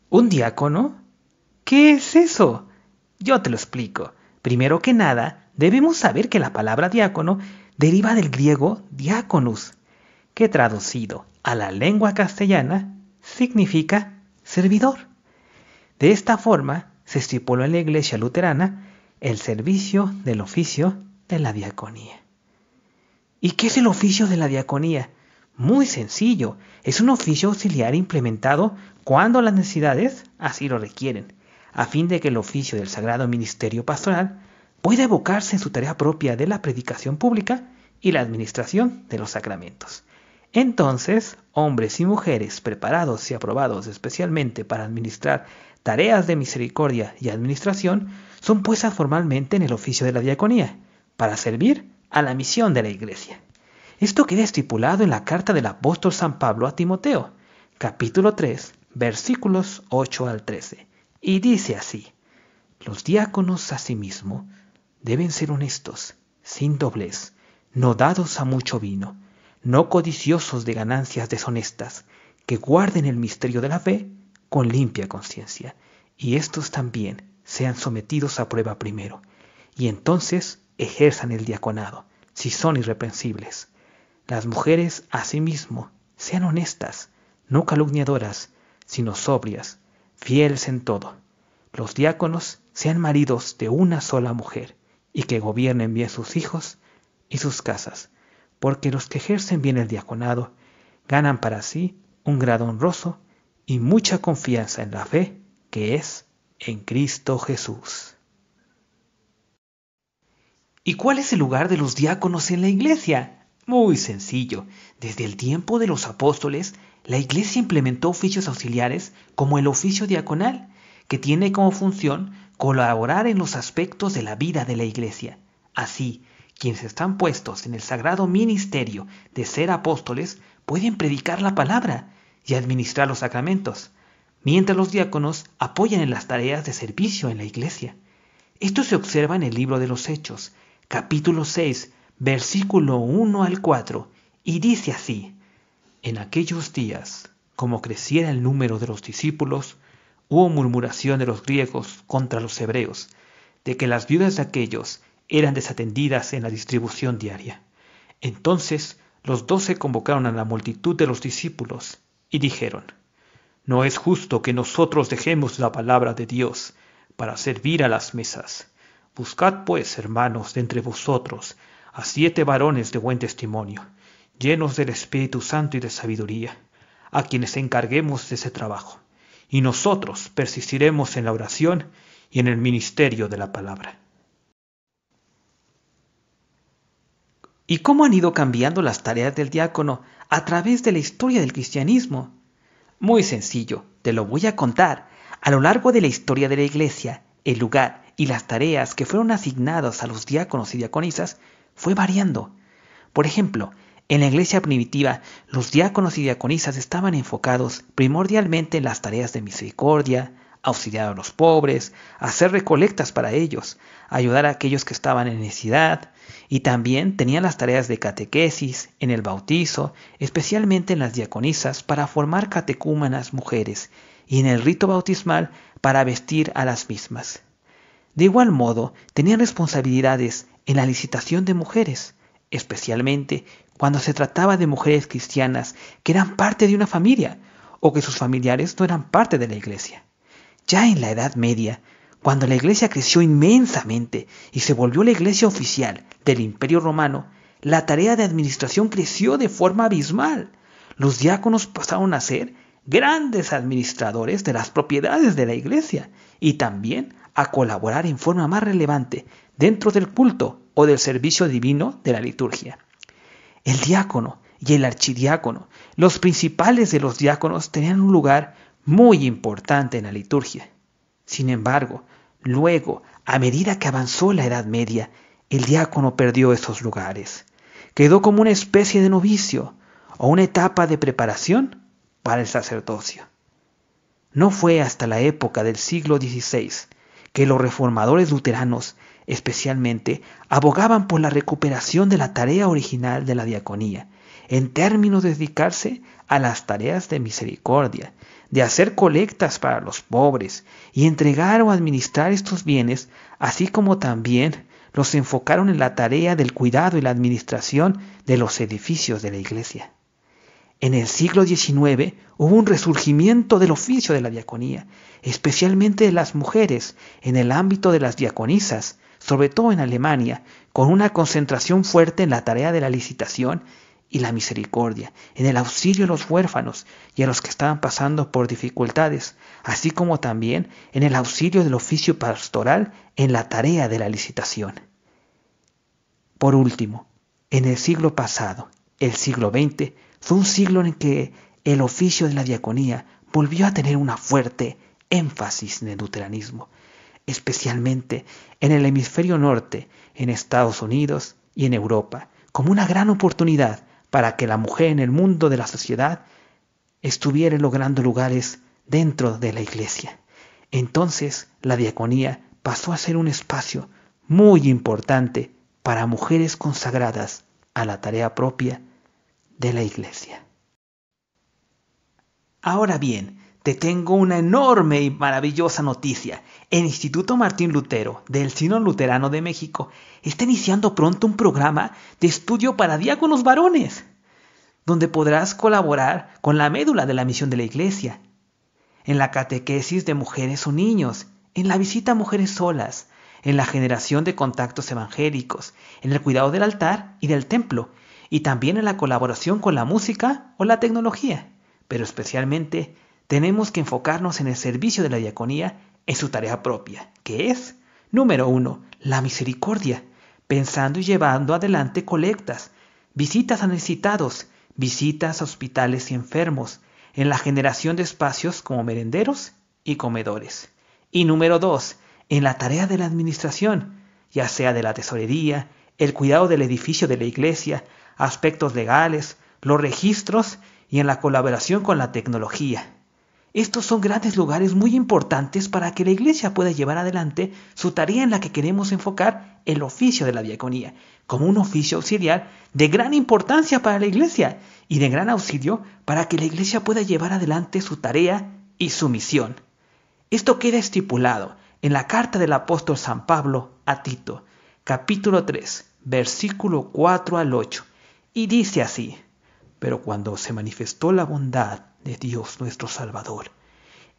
¿Un diácono? ¿Qué es eso? Yo te lo explico. Primero que nada, debemos saber que la palabra diácono deriva del griego diaconus, que traducido a la lengua castellana significa servidor. De esta forma se estipuló en la Iglesia luterana el servicio del oficio de la diaconía. ¿Y qué es el oficio de la diaconía? Muy sencillo, es un oficio auxiliar implementado cuando las necesidades así lo requieren, a fin de que el oficio del sagrado ministerio pastoral pueda evocarse en su tarea propia de la predicación pública y la administración de los sacramentos. Entonces, hombres y mujeres preparados y aprobados especialmente para administrar tareas de misericordia y administración son puestas formalmente en el oficio de la diaconía, para servir a la misión de la Iglesia. Esto queda estipulado en la carta del apóstol San Pablo a Timoteo, capítulo 3, versículos 8 al 13, y dice así: los diáconos asimismo deben ser honestos, sin doblez, no dados a mucho vino, no codiciosos de ganancias deshonestas, que guarden el misterio de la fe con limpia conciencia, y estos también sean sometidos a prueba primero, y entonces ejerzan el diaconado, si son irreprensibles. Las mujeres asimismo sean honestas, no calumniadoras, sino sobrias, fieles en todo. Los diáconos sean maridos de una sola mujer, y que gobiernen bien sus hijos y sus casas, porque los que ejercen bien el diaconado ganan para sí un grado honroso y mucha confianza en la fe que es en Cristo Jesús. ¿Y cuál es el lugar de los diáconos en la Iglesia? Muy sencillo. Desde el tiempo de los apóstoles, la Iglesia implementó oficios auxiliares como el oficio diaconal, que tiene como función colaborar en los aspectos de la vida de la Iglesia. Así, quienes están puestos en el sagrado ministerio de ser apóstoles pueden predicar la palabra y administrar los sacramentos, mientras los diáconos apoyan en las tareas de servicio en la Iglesia. Esto se observa en el libro de los Hechos, capítulo 6, versículo 1 al 4, y dice así: en aquellos días, como creciera el número de los discípulos, hubo murmuración de los griegos contra los hebreos, de que las viudas de aquellos eran desatendidas en la distribución diaria. Entonces los 12 convocaron a la multitud de los discípulos y dijeron: no es justo que nosotros dejemos la palabra de Dios para servir a las mesas. Buscad pues, hermanos, de entre vosotros a 7 varones de buen testimonio, llenos del Espíritu Santo y de sabiduría, a quienes encarguemos de ese trabajo, y nosotros persistiremos en la oración y en el ministerio de la palabra. ¿Y cómo han ido cambiando las tareas del diácono a través de la historia del cristianismo? Muy sencillo, te lo voy a contar. A lo largo de la historia de la Iglesia, el lugar y las tareas que fueron asignadas a los diáconos y diaconisas fue variando. Por ejemplo, en la Iglesia primitiva, los diáconos y diaconisas estaban enfocados primordialmente en las tareas de misericordia, auxiliar a los pobres, hacer recolectas para ellos, ayudar a aquellos que estaban en necesidad, y también tenían las tareas de catequesis, en el bautizo, especialmente en las diaconisas para formar catecúmenas mujeres, y en el rito bautismal para vestir a las mismas. De igual modo, tenían responsabilidades en la licitación de mujeres, especialmente cuando se trataba de mujeres cristianas que eran parte de una familia o que sus familiares no eran parte de la Iglesia. Ya en la Edad Media, cuando la Iglesia creció inmensamente y se volvió la Iglesia oficial del Imperio Romano, la tarea de administración creció de forma abismal. Los diáconos pasaron a ser grandes administradores de las propiedades de la Iglesia y también a colaborar en forma más relevante dentro del culto o del servicio divino de la liturgia. El diácono y el archidiácono, los principales de los diáconos, tenían un lugar muy importante en la liturgia. Sin embargo, luego, a medida que avanzó la Edad Media, el diácono perdió esos lugares. Quedó como una especie de novicio o una etapa de preparación para el sacerdocio. No fue hasta la época del siglo XVI que los reformadores luteranos, especialmente, abogaban por la recuperación de la tarea original de la diaconía, en términos de dedicarse a las tareas de misericordia, de hacer colectas para los pobres y entregar o administrar estos bienes, así como también los enfocaron en la tarea del cuidado y la administración de los edificios de la iglesia. En el siglo XIX hubo un resurgimiento del oficio de la diaconía, especialmente de las mujeres en el ámbito de las diaconisas, sobre todo en Alemania, con una concentración fuerte en la tarea de la licitación y la misericordia, en el auxilio a los huérfanos y a los que estaban pasando por dificultades, así como también en el auxilio del oficio pastoral en la tarea de la licitación. Por último, en el siglo pasado, el siglo XX, fue un siglo en que el oficio de la diaconía volvió a tener una fuerte énfasis en el luteranismo, especialmente en el hemisferio norte, en Estados Unidos y en Europa, como una gran oportunidad para que la mujer en el mundo de la sociedad estuviera logrando lugares dentro de la iglesia. Entonces, la diaconía pasó a ser un espacio muy importante para mujeres consagradas a la tarea propia de la iglesia. Ahora bien, te tengo una enorme y maravillosa noticia. El Instituto Martín Lutero del Sínodo Luterano de México está iniciando pronto un programa de estudio para diáconos varones, donde podrás colaborar con la médula de la misión de la iglesia, en la catequesis de mujeres o niños, en la visita a mujeres solas, en la generación de contactos evangélicos, en el cuidado del altar y del templo, y también en la colaboración con la música o la tecnología. Pero especialmente tenemos que enfocarnos en el servicio de la diaconía en su tarea propia, que es, número 1, la misericordia, pensando y llevando adelante colectas, visitas a necesitados, visitas a hospitales y enfermos, en la generación de espacios como merenderos y comedores. Y número 2, en la tarea de la administración, ya sea de la tesorería, el cuidado del edificio de la iglesia, aspectos legales, los registros y en la colaboración con la tecnología. Estos son grandes lugares muy importantes para que la iglesia pueda llevar adelante su tarea en la que queremos enfocar el oficio de la diaconía, como un oficio auxiliar de gran importancia para la iglesia y de gran auxilio para que la iglesia pueda llevar adelante su tarea y su misión. Esto queda estipulado en la carta del apóstol San Pablo a Tito, capítulo 3, versículo 4 al 8, y dice así: pero cuando se manifestó la bondad de Dios nuestro Salvador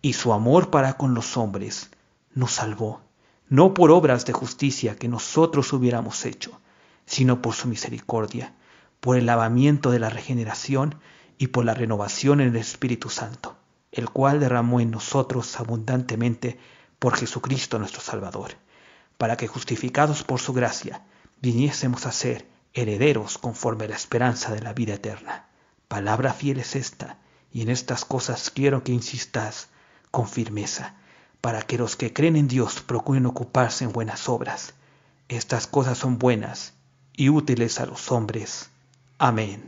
y su amor para con los hombres, nos salvó, no por obras de justicia que nosotros hubiéramos hecho, sino por su misericordia, por el lavamiento de la regeneración y por la renovación en el Espíritu Santo, el cual derramó en nosotros abundantemente por Jesucristo nuestro Salvador, para que justificados por su gracia, viniésemos a ser herederos conforme a la esperanza de la vida eterna. Palabra fiel es esta, y en estas cosas quiero que insistas con firmeza, para que los que creen en Dios procuren ocuparse en buenas obras. Estas cosas son buenas y útiles a los hombres. Amén.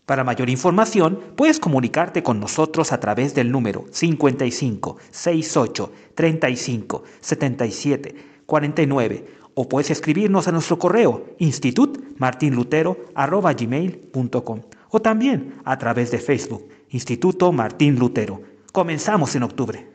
Para mayor información, puedes comunicarte con nosotros a través del número 55 68 35 77 49 o puedes escribirnos a nuestro correo institutmartinlutero@gmail.com o también a través de Facebook, Instituto Martín Lutero. Comenzamos en octubre.